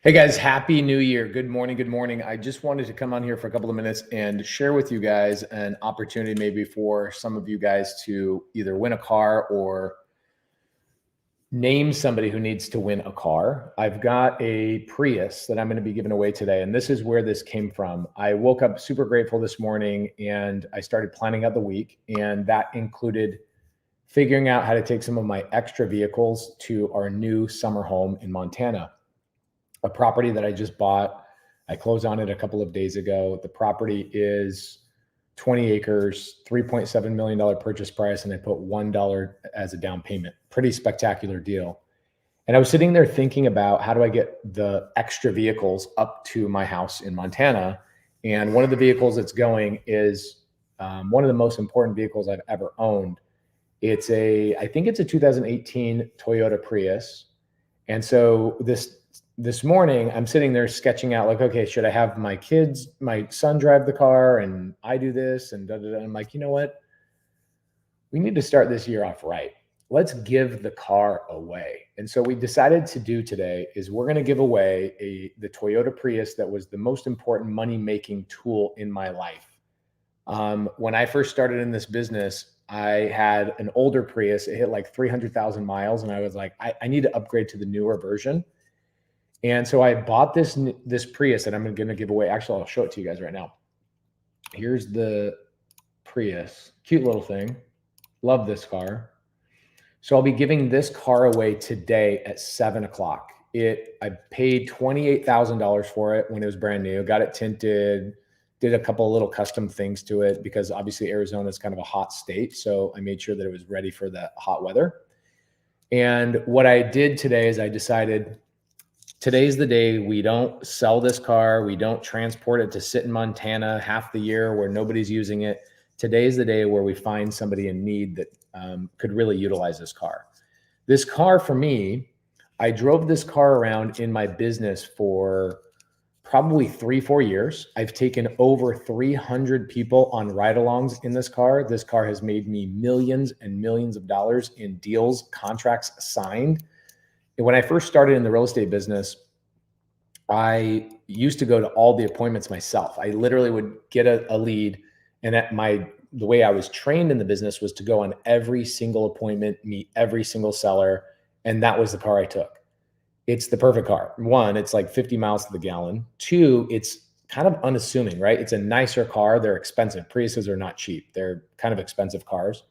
Hey guys, happy new year. Good morning. Good morning. I just wanted to come on here for a couple of minutes and share with you guys an opportunity maybe for some of you guys to either win a car or name somebody who needs to win a car. I've got a Prius that I'm going to be giving away today, and this is where this came from. I woke up super grateful this morning and I started planning out the week, and that included figuring out how to take some of my extra vehicles to our new summer home in Montana, a property that I just bought. I closed on it a couple of days ago. The property is 20 acres, $3.7 million purchase price, and I put $1 as a down payment. Pretty spectacular deal. And I was sitting there thinking about how do I get the extra vehicles up to my house in Montana. And one of the vehicles that's going is one of the most important vehicles I've ever owned. I think it's a 2018 Toyota Prius. And so this morning, I'm sitting there sketching out like, okay, should I have my son drive the car and I do this and da, da, da. I'm like, you know what? We need to start this year off right. Let's give the car away. And so we decided to do today is we're going to give away the Toyota Prius that was the most important money-making tool in my life. When I first started in this business, I had an older Prius. It hit like 300,000 miles. And I was like, I need to upgrade to the newer version. And so I bought this Prius that I'm going to give away. Actually, I'll show it to you guys right now. Here's the Prius. Cute little thing. Love this car. So I'll be giving this car away today at 7 o'clock. I paid $28,000 for it when it was brand new. Got it tinted, did a couple of little custom things to it because obviously Arizona is kind of a hot state. So I made sure that it was ready for the hot weather. And what I did today is I decided today's the day we don't sell this car. We don't transport it to sit in Montana half the year where nobody's using it. Today's the day where we find somebody in need that could really utilize this car. This car for me, I drove this car around in my business for probably 3-4 years. I've taken over 300 people on ride-alongs in this car. This car has made me millions and millions of dollars in deals, contracts signed. And when I first started in the real estate business, I used to go to all the appointments myself. I literally would get a lead, and the way I was trained in the business was to go on every single appointment, meet every single seller, and that was the car I took. It's the perfect car. One, it's like 50 miles to the gallon. Two, it's kind of unassuming, right? It's a nicer car. They're expensive. Priuses are not cheap. They're kind of expensive cars.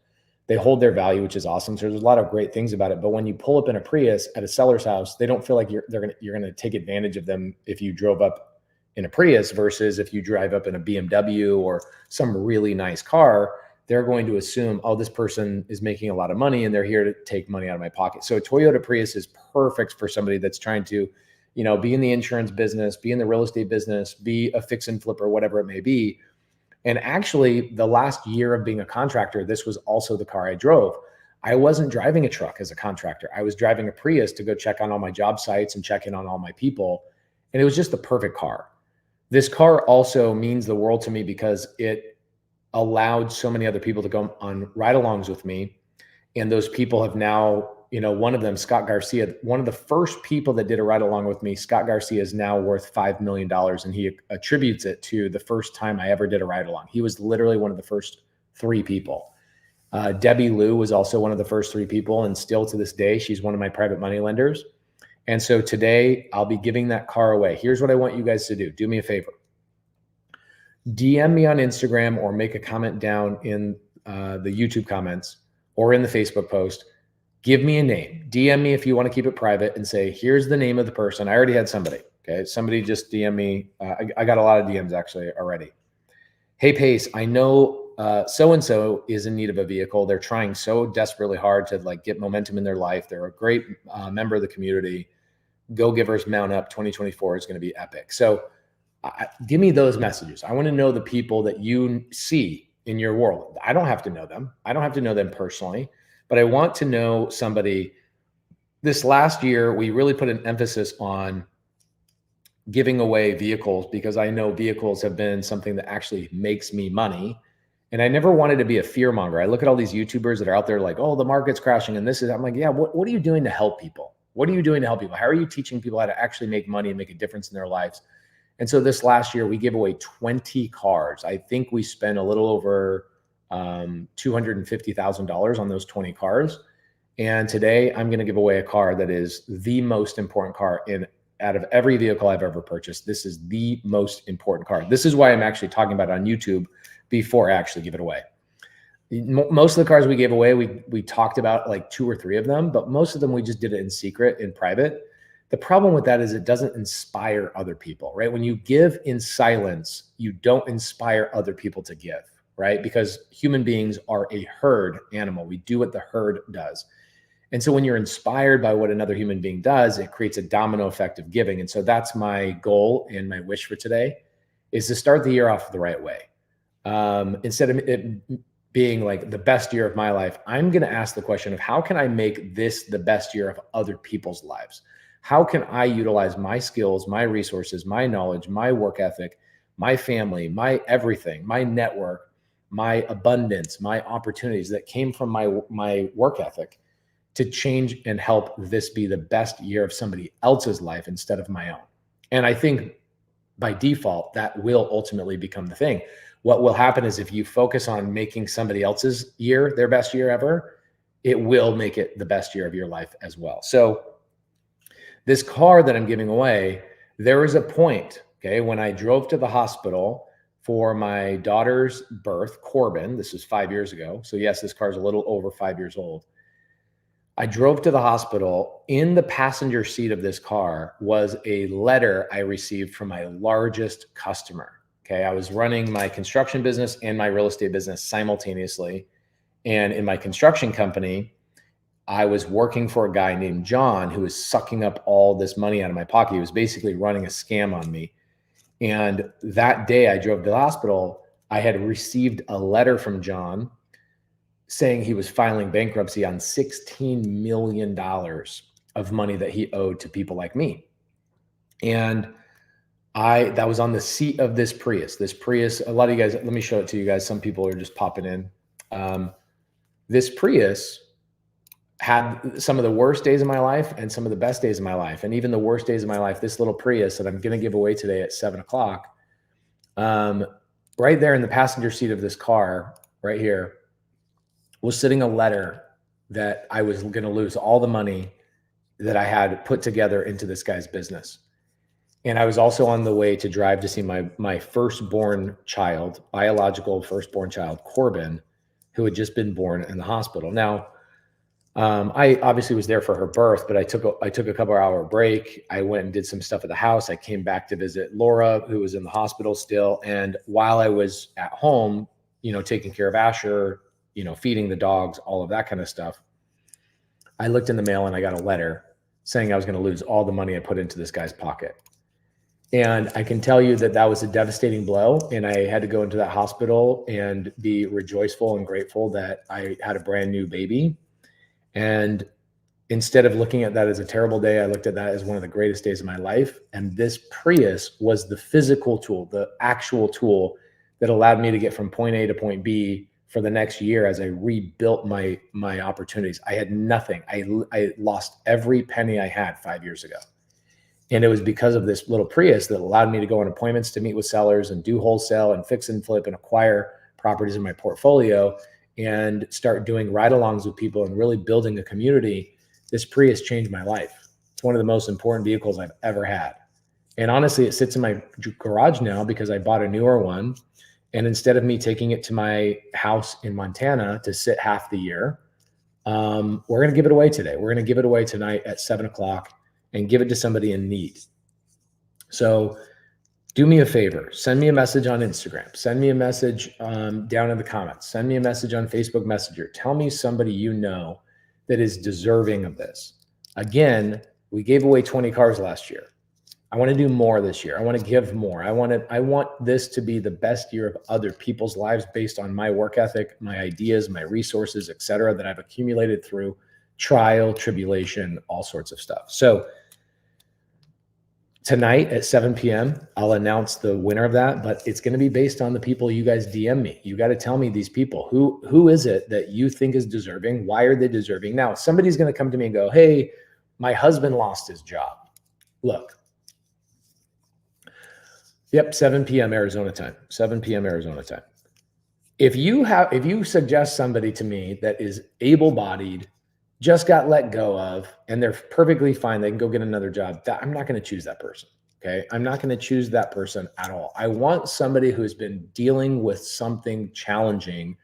They hold their value, which is awesome. So there's a lot of great things about it. But when you pull up in a Prius at a seller's house, they don't feel like you're going to take advantage of them if you drove up in a Prius versus if you drive up in a BMW or some really nice car. They're going to assume, oh, this person is making a lot of money and they're here to take money out of my pocket. So a Toyota Prius is perfect for somebody that's trying to, be in the insurance business, be in the real estate business, be a fix and flip or whatever it may be. And actually, the last year of being a contractor, this was also the car I drove. I wasn't driving a truck as a contractor. I was driving a Prius to go check on all my job sites and check in on all my people. And it was just the perfect car. This car also means the world to me because it allowed so many other people to go on ride-alongs with me. And those people have now, one of them, Scott Garcia, one of the first people that did a ride-along with me, Scott Garcia is now worth $5 million. And he attributes it to the first time I ever did a ride-along. He was literally one of the first 3 people. Debbie Lou was also one of the first 3 people. And still to this day, she's one of my private money lenders. And so today I'll be giving that car away. Here's what I want you guys to do. Do me a favor. DM me on Instagram or make a comment down in the YouTube comments or in the Facebook post. Give me a name. DM me if you want to keep it private and say, here's the name of the person. I already had somebody. Okay. Somebody just DM me. I got a lot of DMs actually already. Hey, Pace, I know so-and-so is in need of a vehicle. They're trying so desperately hard to get momentum in their life. They're a great member of the community. Go Givers Mount Up 2024 is going to be epic. So give me those messages. I want to know the people that you see in your world. I don't have to know them. I don't have to know them personally, but I want to know somebody. This last year, we really put an emphasis on giving away vehicles because I know vehicles have been something that actually makes me money. And I never wanted to be a fear monger. I look at all these YouTubers that are out there like, oh, the market's crashing and this is, I'm like, yeah, what are you doing to help people? What are you doing to help people? How are you teaching people how to actually make money and make a difference in their lives? And so this last year, we gave away 20 cars. I think we spent a little over $250,000 on those 20 cars. And today I'm going to give away a car that is the most important car out of every vehicle I've ever purchased. This is the most important car. This is why I'm actually talking about it on YouTube before I actually give it away. Most of the cars we gave away, we talked about like 2 or 3 of them, but most of them we just did it in secret, in private. The problem with that is it doesn't inspire other people, right? When you give in silence, you don't inspire other people to give, right? Because human beings are a herd animal. We do what the herd does. And so when you're inspired by what another human being does, it creates a domino effect of giving. And so that's my goal and my wish for today, is to start the year off the right way. Instead of it being like the best year of my life, I'm going to ask the question of how can I make this the best year of other people's lives? How can I utilize my skills, my resources, my knowledge, my work ethic, my family, my everything, my network, my abundance, my opportunities that came from my work ethic to change and help this be the best year of somebody else's life instead of my own? And I think by default, that will ultimately become the thing. What will happen is if you focus on making somebody else's year their best year ever, it will make it the best year of your life as well. So this car that I'm giving away, there was a point, okay, when I drove to the hospital for my daughter's birth, Corbin. This was 5 years ago. So yes, this car is a little over 5 years old. I drove to the hospital. In the passenger seat of this car was a letter I received from my largest customer. Okay. I was running my construction business and my real estate business simultaneously. And in my construction company, I was working for a guy named John who was sucking up all this money out of my pocket. He was basically running a scam on me. And that day I drove to the hospital, I had received a letter from John saying he was filing bankruptcy on $16 million of money that he owed to people like me. And that was on the seat of this Prius. This Prius, a lot of you guys, let me show it to you guys. Some people are just popping in. This Prius had some of the worst days of my life and some of the best days of my life. And even the worst days of my life, this little Prius that I'm going to give away today at 7 o'clock, right there in the passenger seat of this car right here was sitting a letter that I was going to lose all the money that I had put together into this guy's business. And I was also on the way to drive to see my firstborn child, biological firstborn child, Corbin, who had just been born in the hospital. Now, I obviously was there for her birth, but I took a couple hour break. I went and did some stuff at the house. I came back to visit Laura, who was in the hospital still. And while I was at home, taking care of Asher, feeding the dogs, all of that kind of stuff, I looked in the mail and I got a letter saying I was going to lose all the money I put into this guy's pocket. And I can tell you that was a devastating blow. And I had to go into that hospital and be rejoiceful and grateful that I had a brand new baby. And instead of looking at that as a terrible day, I looked at that as one of the greatest days of my life. And this Prius was the physical tool, the actual tool that allowed me to get from point A to point B for the next year as I rebuilt my opportunities. I had nothing. I lost every penny I had 5 years ago. And it was because of this little Prius that allowed me to go on appointments to meet with sellers and do wholesale and fix and flip and acquire properties in my portfolio and start doing ride-alongs with people and really building a community. This Prius changed my life. It's one of the most important vehicles I've ever had. And honestly, it sits in my garage now because I bought a newer one. And instead of me taking it to my house in Montana to sit half the year, we're going to give it away today. We're going to give it away tonight at 7 o'clock and give it to somebody in need. So do me a favor, send me a message on Instagram, send me a message down in the comments, send me a message on Facebook Messenger. Tell me somebody you know that is deserving of this. Again, we gave away 20 cars last year. I want to do more this year. I want to give more. I want this to be the best year of other people's lives based on my work ethic, my ideas, my resources, et cetera, that I've accumulated through trial, tribulation, all sorts of stuff. So tonight at 7 p.m., I'll announce the winner of that, but it's going to be based on the people you guys DM me. You got to tell me these people. Who is it that you think is deserving? Why are they deserving? Now, somebody's going to come to me and go, hey, My husband lost his job. Look. Yep, 7 p.m. Arizona time. 7 p.m. Arizona time. If you suggest somebody to me that is able-bodied, just got let go of, and they're perfectly fine, they can go get another job, I'm not going to choose that person. Okay. I'm not going to choose that person at all. I want somebody who's been dealing with something challenging.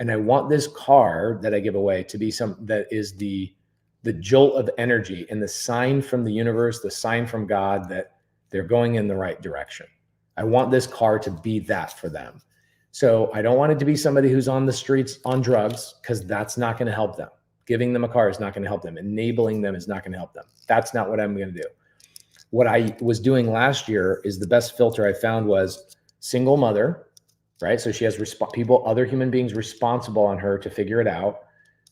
And I want this car that I give away to be something that is the jolt of energy and the sign from the universe, the sign from God that they're going in the right direction. I want this car to be that for them. So I don't want it to be somebody who's on the streets on drugs, because that's not going to help them. Giving them a car is not going to help them. Enabling them is not going to help them. That's not what I'm going to do. What I was doing last year is the best filter I found was single mother, right? So she has people, other human beings responsible on her to figure it out.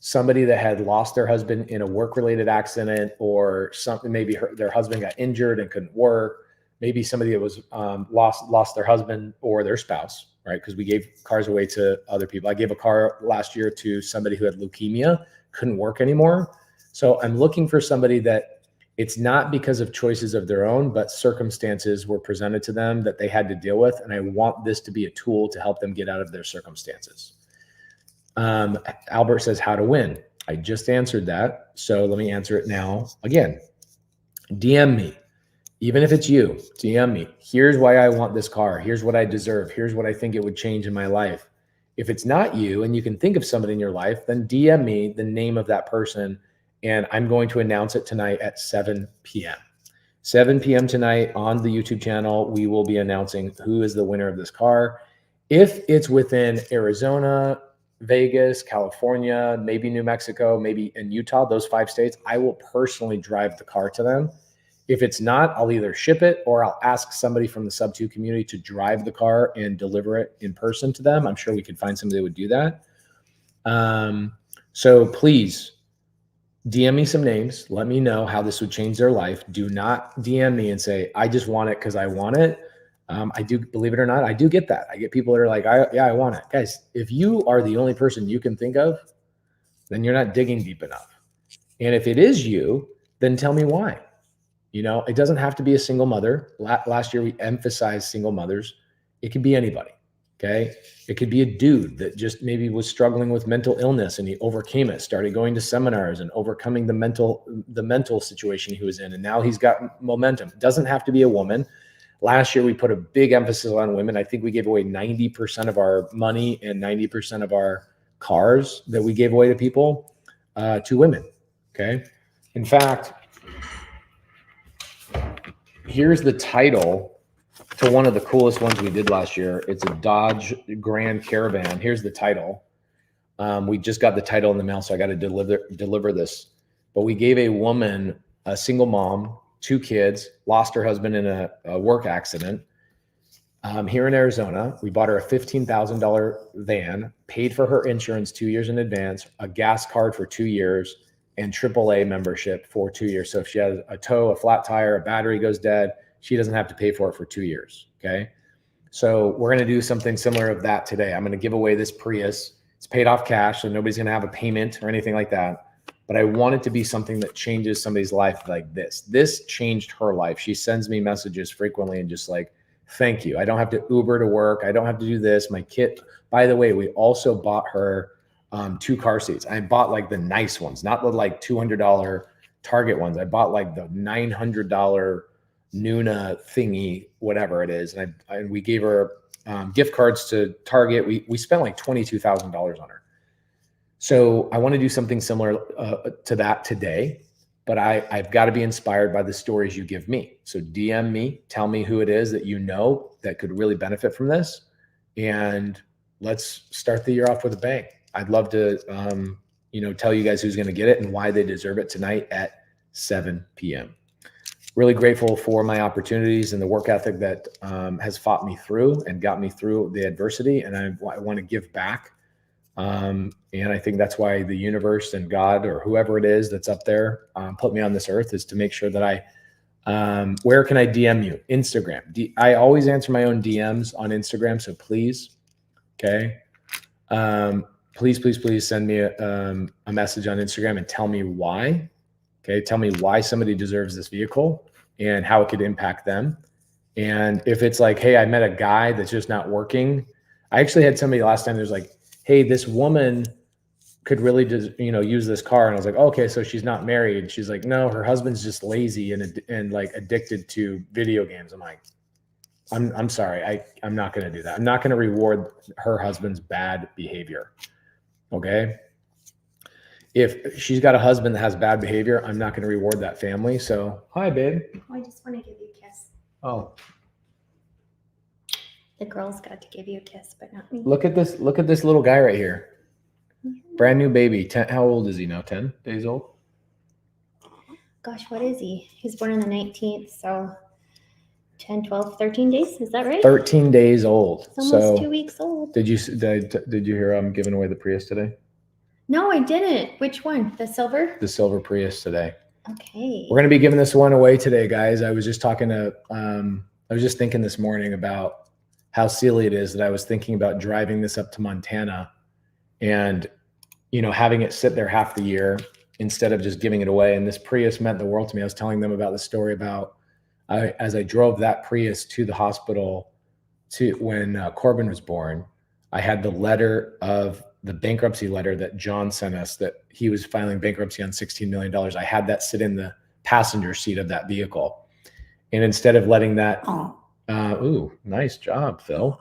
Somebody that had lost their husband in a work-related accident, or something, maybe their husband got injured and couldn't work. Maybe somebody that was lost their husband or their spouse, right? Because we gave cars away to other people. I gave a car last year to somebody who had leukemia, couldn't work anymore. So I'm looking for somebody that it's not because of choices of their own, but circumstances were presented to them that they had to deal with. And I want this to be a tool to help them get out of their circumstances. Albert says, how to win. I just answered that. So let me answer it now. Again, DM me. Even if it's you, DM me. Here's why I want this car. Here's what I deserve. Here's what I think it would change in my life. If it's not you and you can think of somebody in your life, then DM me the name of that person. And I'm going to announce it tonight at 7 p.m. 7 p.m. tonight on the YouTube channel, we will be announcing who is the winner of this car. If it's within Arizona, Vegas, California, maybe New Mexico, maybe in Utah, those 5 states, I will personally drive the car to them. If it's not, I'll either ship it or I'll ask somebody from the Sub2 community to drive the car and deliver it in person to them. I'm sure we could find somebody that would do that. So please DM me some names. Let me know how this would change their life. Do not DM me and say, I just want it because I want it. I do, believe it or not, I do get that. I get people that are like, yeah, I want it. Guys, if you are the only person you can think of, then you're not digging deep enough. And if it is you, then tell me why. You know, it doesn't have to be a single mother. Last year, we emphasized single mothers. It could be anybody. Okay. It could be a dude that just maybe was struggling with mental illness and he overcame it, started going to seminars and overcoming the mental situation he was in. And now he's got momentum. It doesn't have to be a woman. Last year, we put a big emphasis on women. I think we gave away 90% of our money and 90% of our cars that we gave away to people, to women. Okay. In fact, here's the title to one of the coolest ones we did last year. It's a Dodge Grand Caravan. Here's the title. We just got the title in the mail, so I got to deliver this. But we gave a woman, a single mom, 2 kids, lost her husband in a work accident. Here in Arizona, we bought her a $15,000 van, paid for her insurance 2 years in advance, a gas card for 2 years, and AAA membership for 2 years. So if she has a tow, a flat tire, a battery goes dead, she doesn't have to pay for it for 2 years. Okay. So we're going to do something similar of that today. I'm going to give away this Prius. It's paid off cash, so nobody's going to have a payment or anything like that. But I want it to be something that changes somebody's life like this. This changed her life. She sends me messages frequently and just like, thank you. I don't have to Uber to work. I don't have to do this. My kid, by the way, we also bought her 2 car seats. I bought like the nice ones, not the like $200 Target ones. I bought like the $900 Nuna thingy, whatever it is. And we gave her gift cards to Target. We spent like $22,000 on her. So I want to do something similar to that today, but I've got to be inspired by the stories you give me. So DM me, tell me who it is that you know that could really benefit from this. And let's start the year off with a bang. I'd love to, tell you guys who's going to get it and why they deserve it tonight at 7 p.m. Really grateful for my opportunities and the work ethic that has fought me through and got me through the adversity. And I want to give back. And I think that's why the universe and God or whoever it is that's up there put me on this earth, is to make sure that where can I DM you? Instagram. I always answer my own DMs on Instagram. So please, okay. Please send me a message on Instagram and tell me why. Okay. Tell me why somebody deserves this vehicle and how it could impact them. And if it's like, hey, I met a guy that's just not working. I actually had somebody last time there's like, hey, this woman could really just, use this car. And I was like, okay, so she's not married. She's like, no, her husband's just lazy and like addicted to video games. I'm like, I'm sorry. I'm not going to do that. I'm not going to reward her husband's bad behavior. Okay. If she's got a husband that has bad behavior, I'm not going to reward that family. So, hi, babe. Oh, I just want to give you a kiss. Oh, the girls got to give you a kiss, but not me. Look at this little guy right here. Brand new baby. How old is he now? 10 days old? Gosh, what is he? He's born on the 19th, so 10, 12, 13 days. Is that right? 13 days old. It's almost 2 weeks old. Did you hear I'm giving away the Prius today? No, I didn't. Which one? The silver? The silver Prius today. Okay. We're going to be giving this one away today, guys. I was just talking to, I was just thinking this morning about how silly it is that I was thinking about driving this up to Montana and, having it sit there half the year instead of just giving it away. And this Prius meant the world to me. I was telling them about the story about as I drove that Prius to the hospital when Corbin was born, I had the bankruptcy letter that John sent us that he was filing bankruptcy on $16 million. I had that sit in the passenger seat of that vehicle. And instead of letting that, ooh, nice job, Phil.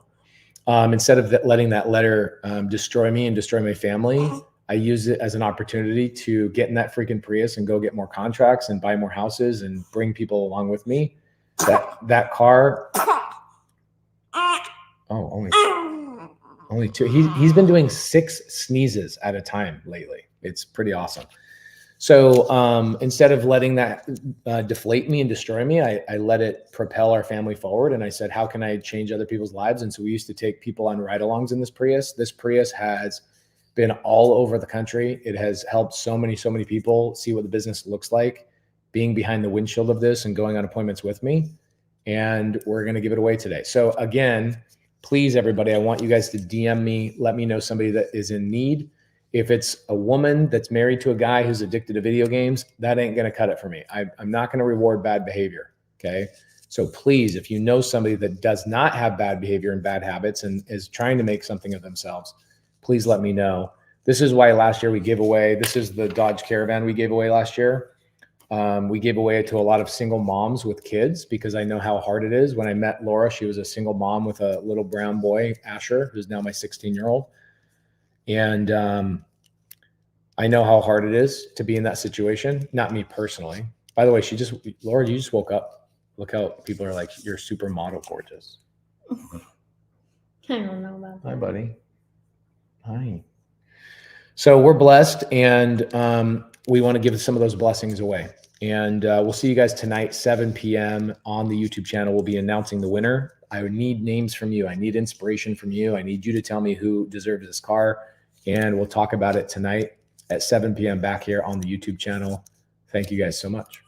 Instead of letting that letter destroy me and destroy my family, I use it as an opportunity to get in that freaking Prius and go get more contracts and buy more houses and bring people along with me. That car, only two. He's been doing 6 sneezes at a time lately. It's pretty awesome. So instead of letting that deflate me and destroy me, I let it propel our family forward. And I said, how can I change other people's lives? And so we used to take people on ride-alongs in this Prius. This Prius has been all over the country. It has helped so many people see what the business looks like, being behind the windshield of this and going on appointments with me. And we're going to give it away today. So again, please, everybody, I want you guys to DM me. Let me know somebody that is in need. If it's a woman that's married to a guy who's addicted to video games, that ain't going to cut it for me. I'm not going to reward bad behavior. Okay. So please, if you know somebody that does not have bad behavior and bad habits and is trying to make something of themselves, please let me know. This is why last year we gave away, this is the Dodge Caravan we gave away last year. We gave away to a lot of single moms with kids because I know how hard it is. When I met Laura, she was a single mom with a little brown boy, Asher, who's now my 16-year-old. And I know how hard it is to be in that situation. Not me personally. By the way, Laura, you just woke up. Look how people are like, you're supermodel gorgeous. I don't know about that. Hi, buddy. Hi. So we're blessed, and we want to give some of those blessings away. And we'll see you guys tonight, 7 p.m. on the YouTube channel. We'll be announcing the winner. I would need names from you. I need inspiration from you. I need you to tell me who deserves this car. And we'll talk about it tonight at 7 p.m. back here on the YouTube channel. Thank you guys so much.